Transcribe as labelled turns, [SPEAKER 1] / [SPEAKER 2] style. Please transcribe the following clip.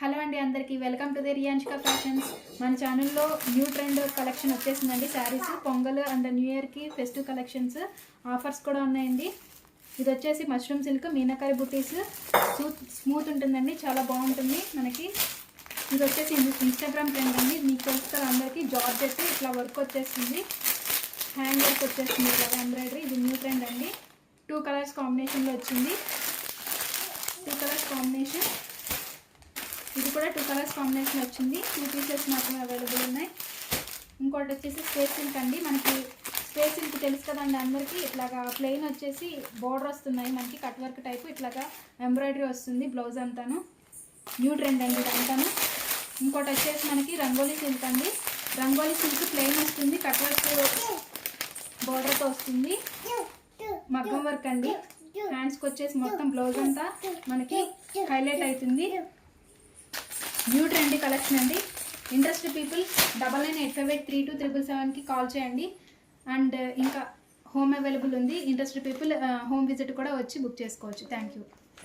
[SPEAKER 1] Hello అండి అందరికీ welcome to the Riyanshika fashions. మన ఛానల్లో న్యూ ట్రెండ్ కలెక్షన్ వచ్చేసిందండి. శారీస్ పొంగల్ అండ్ న్యూ ఇయర్కి ఫెస్టివ్ కలెక్షన్స్ ఆఫర్స్ కూడా ఉన్నాయండి. ఇది వచ్చేసి మష్రూమ్ సిల్క్ మీనాకారి బుటీస్ స్మూత్ ఉంటుందండి, చాలా బాగుంటుంది మనకి. ఇది వచ్చేసి ఇన్స్టాగ్రామ్ ట్రెండ్ అండి, మీకు తెలుసు కదా అందరికీ. జార్జెట్ ఇట్లా వర్క్ వచ్చేస్తుంది, హ్యాండ్ వర్క్ వచ్చేస్తుంది, ఇట్లా ఎంబ్రాయిడరీ. ఇది న్యూ ట్రెండ్ అండి. 2 కలర్స్ కాంబినేషన్లో వచ్చింది. 2 కలర్స్ కాంబినేషన్, ఇది కూడా 2 కలర్స్ కాంబినేషన్ వచ్చింది. 2 పీసెస్ మాత్రమే అవైలబుల్ ఉన్నాయి. ఇంకోటి వచ్చేసి స్పేస్ సిల్క్ అండి. మనకి స్పేస్ సిల్క్ తెలుసు కదండి అందరికీ. ఇట్లాగా ప్లెయిన్ వచ్చేసి బోర్డర్ వస్తున్నాయి మనకి, కట్ వర్క్ టైపు. ఇట్లాగా ఎంబ్రాయిడరీ వస్తుంది బ్లౌజ్ అంతాను. న్యూ ట్రెండ్ అండి ఇదంతాను. ఇంకోటి వచ్చేసి మనకి రంగోలీ సిల్క్ అండి. రంగోలీ సిల్క్ ప్లెయిన్ వస్తుంది, కట్ వర్క్ బోర్డర్తో వస్తుంది. మగ్గం వర్క్ అండి. హ్యాండ్స్కి వచ్చేసి మొత్తం బ్లౌజ్ అంతా మనకి హైలైట్ అవుతుంది. న్యూ ట్రెండ్ కలెక్షన్ అండి. ఇంట్రెస్టెడ్ పీపుల్ 9985832777కి కాల్ చేయండి. అండ్ ఇంకా హోమ్ అవైలబుల్ ఉంది. ఇంట్రెస్టెడ్ పీపుల్ హోమ్ విజిట్ కూడా వచ్చి బుక్ చేసుకోవచ్చు. Thank you.